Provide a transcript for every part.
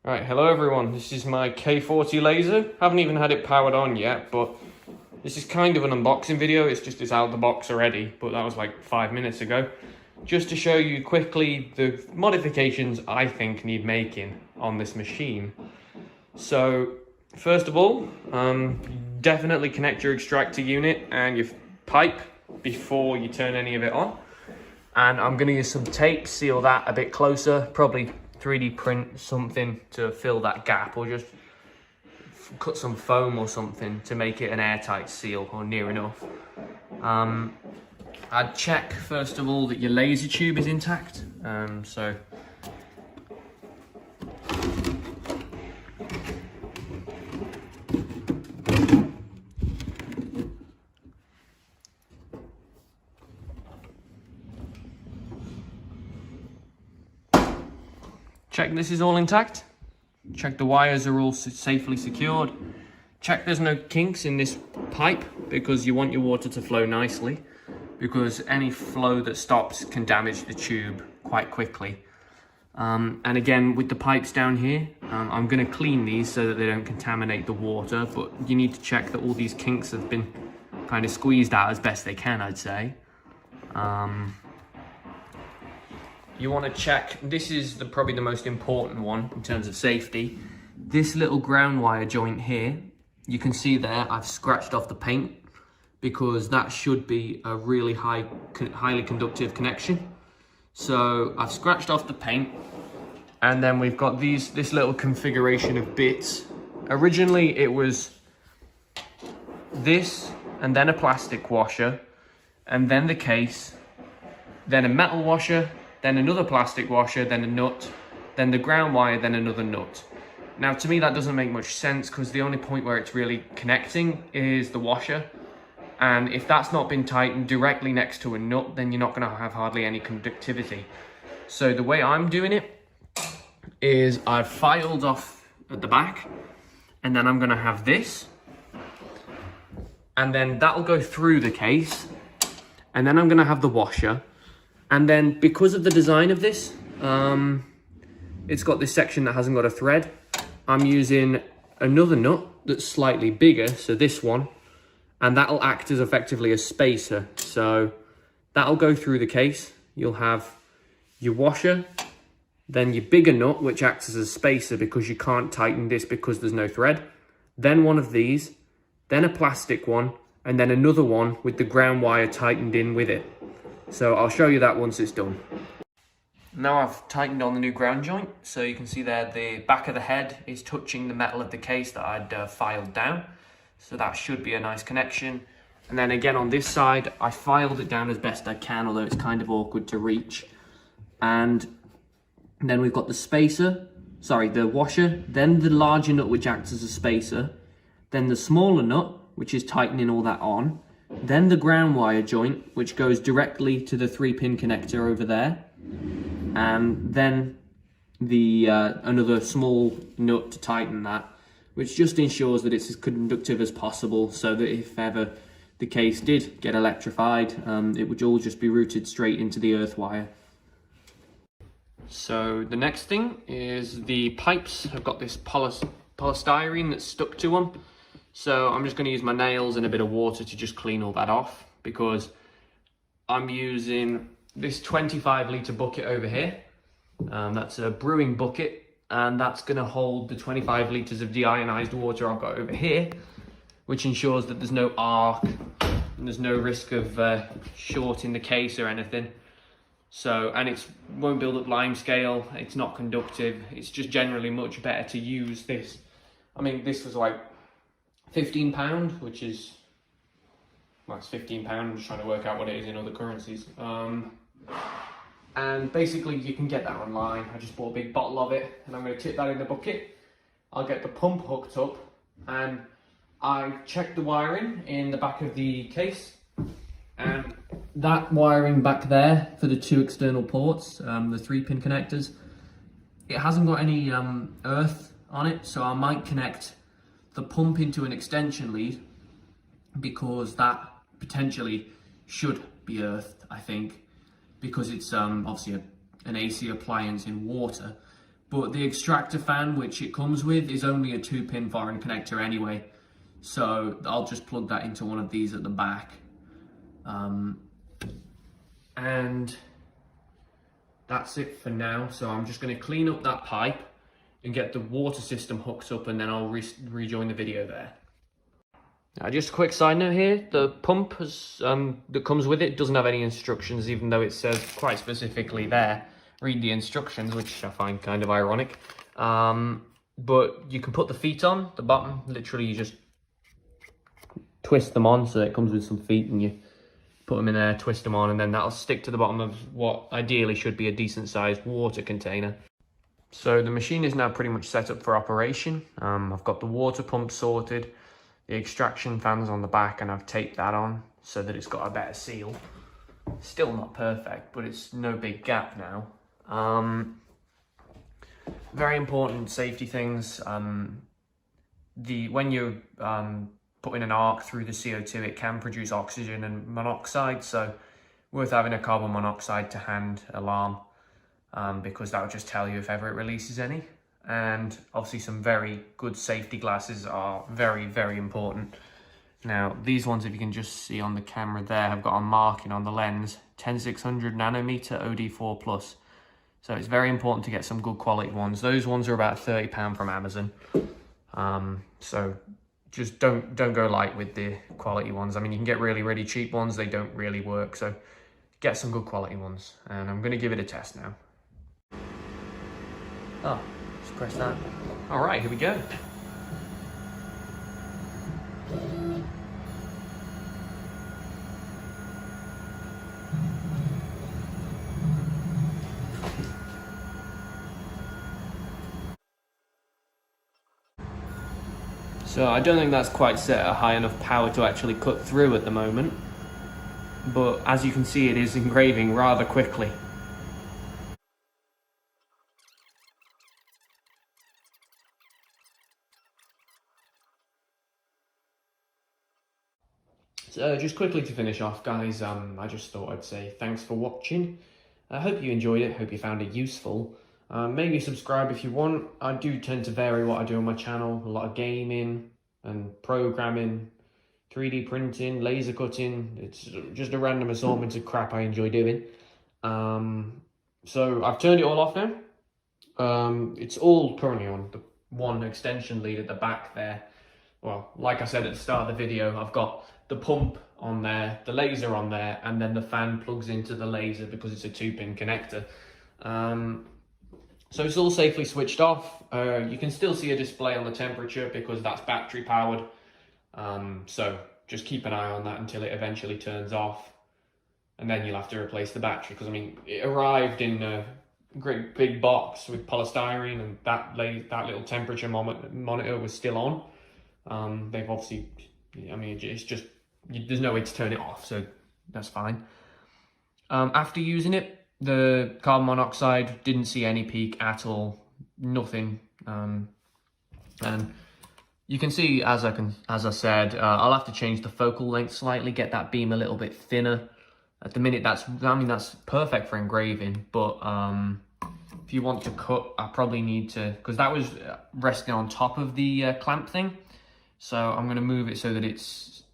Right, hello everyone, this is my K40 laser. Haven't even had it powered on yet, but this is kind of an unboxing video. It's out of the box already, but that was like 5 minutes ago. Just to show you quickly the modifications I think need making on this machine. So, first of all, definitely connect your extractor unit and your pipe before you turn any of it on. And I'm gonna use some tape, seal that a bit closer, probably 3D print something to fill that gap, or just cut some foam or something to make it an airtight seal or near enough. I'd check first of all that your laser tube is intact. Check this is all intact. Check the wires are all safely secured. Check there's no kinks in this pipe, because you want your water to flow nicely, because any flow that stops can damage the tube quite quickly. And again, with the pipes down here, I'm going to clean these so that they don't contaminate the water, but you need to check that all these kinks have been kind of squeezed out as best they can, I'd say. You want to check, this is probably the most important one in terms of safety. This little ground wire joint here, you can see there I've scratched off the paint, because that should be a really highly conductive connection. So I've scratched off the paint, and then we've got this little configuration of bits. Originally it was this, and then a plastic washer, and then the case, then a metal washer, then another plastic washer, then a nut, then the ground wire, then another nut. Now, to me, that doesn't make much sense, because the only point where it's really connecting is the washer. And if that's not been tightened directly next to a nut, then you're not going to have hardly any conductivity. So the way I'm doing it is I've filed off at the back, and then I'm going to have this, and then that'll go through the case, and then I'm going to have the washer. And then, because of the design of this, it's got this section that hasn't got a thread. I'm using another nut that's slightly bigger, so this one, and that'll act as effectively a spacer. So that'll go through the case. You'll have your washer, then your bigger nut, which acts as a spacer because you can't tighten this because there's no thread. Then one of these, then a plastic one, and then another one with the ground wire tightened in with it. So I'll show you that once it's done. Now I've tightened on the new ground joint, so you can see there the back of the head is touching the metal of the case that I'd filed down. So that should be a nice connection. And then again on this side, I filed it down as best I can, although it's kind of awkward to reach. And then we've got the washer, then the larger nut which acts as a spacer, then the smaller nut which is tightening all that on, then the ground wire joint, which goes directly to the 3-pin connector over there, and then the another small nut to tighten that, which just ensures that it's as conductive as possible, so that if ever the case did get electrified, it would all just be routed straight into the earth wire. So the next thing is the pipes have got this polystyrene that's stuck to them. So I'm just going to use my nails and a bit of water to just clean all that off, because I'm using this 25-litre bucket over here. That's a brewing bucket, and that's going to hold the 25 litres of deionized water I've got over here, which ensures that there's no arc and there's no risk of shorting the case or anything. So, and it won't build up limescale, it's not conductive, it's just generally much better to use this. I mean, this was like £15, which is, well, it's £15. I'm just trying to work out what it is in other currencies. And basically you can get that online. I just bought a big bottle of it, and I'm going to tip that in the bucket. I'll get the pump hooked up, and I checked the wiring in the back of the case, and that wiring back there for the 2 external ports, the 3-pin connectors, it hasn't got any earth on it, so I might connect the pump into an extension lead, because that potentially should be earthed, I think, because it's obviously an AC appliance in water. but the extractor fan which it comes with is only a 2-pin foreign connector anyway, so I'll just plug that into one of these at the back. And that's it for now. So I'm just going to clean up that pipe and get the water system hooked up, and then I'll rejoin the video there. Just a quick side note here, the pump that comes with it doesn't have any instructions, even though it says quite specifically there, read the instructions, which I find kind of ironic. But you can put the feet on, the bottom, literally you just twist them on, so it comes with some feet, and you put them in there, twist them on, and then that'll stick to the bottom of what ideally should be a decent sized water container. So the machine is now pretty much set up for operation. I've got the water pump sorted, the extraction fan's on the back, and I've taped that on so that it's got a better seal. Still not perfect, but it's no big gap now. Very important safety things. When you're putting an arc through the CO2, it can produce oxygen and monoxide, so worth having a carbon monoxide to hand alarm, because that will just tell you if ever it releases any. And obviously some very good safety glasses are very, very important. Now these ones, if you can just see on the camera there, have got a marking on the lens, 10600 nanometer OD4+. So it's very important to get some good quality ones. Those ones are about £30 from Amazon. So just don't go light with the quality ones. I mean, you can get really, really cheap ones, they don't really work. So get some good quality ones. And I'm gonna give it a test now. Oh, just press that. All right, here we go. So I don't think that's quite set at a high enough power to actually cut through at the moment, but as you can see, it is engraving rather quickly. So just quickly to finish off, guys, I just thought I'd say thanks for watching. I hope you enjoyed it, hope you found it useful. Maybe subscribe if you want. I do tend to vary what I do on my channel. A lot of gaming and programming, 3D printing, laser cutting. It's just a random assortment of crap I enjoy doing. So I've turned it all off now. It's all currently on the one extension lead at the back there. Well, like I said at the start of the video, I've got the pump on there, the laser on there, and then the fan plugs into the laser because it's a 2-pin connector. So it's all safely switched off. You can still see a display on the temperature because that's battery powered. So just keep an eye on that until it eventually turns off. And then you'll have to replace the battery, because I mean, it arrived in a great big box with polystyrene, and that little temperature monitor was still on. They've obviously, I mean, it's just, there's no way to turn it off, so that's fine. After using it, the carbon monoxide didn't see any peak at all, nothing. And you can see, as I said, I'll have to change the focal length slightly, get that beam a little bit thinner. At the minute, that's perfect for engraving, but if you want to cut, I probably need to, because that was resting on top of the clamp thing. So I'm going to move it so that it's,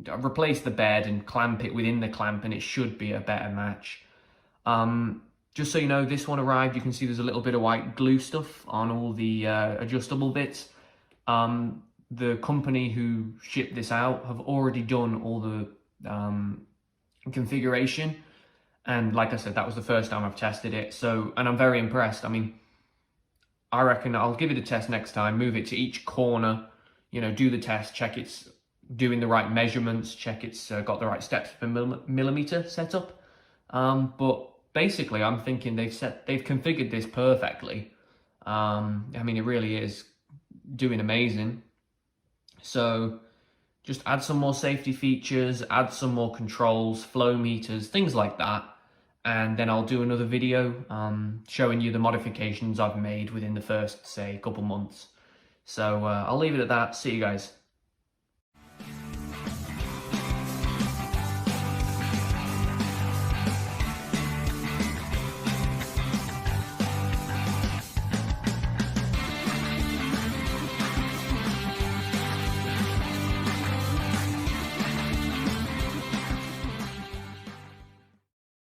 replace the bed and clamp it within the clamp, and it should be a better match. Just so you know, this one arrived, you can see there's a little bit of white glue stuff on all the adjustable bits. The company who shipped this out have already done all the configuration, and like I said, that was the first time I've tested it, so, and I'm very impressed. I mean, I reckon I'll give it a test next time, move it to each corner, you know, do the test, check it's doing the right measurements, check it's got the right steps per millimeter set up. But basically, I'm thinking they've configured this perfectly. I mean, it really is doing amazing. So just add some more safety features, add some more controls, flow meters, things like that. And then I'll do another video showing you the modifications I've made within the first, say, couple months. So I'll leave it at that. See you guys.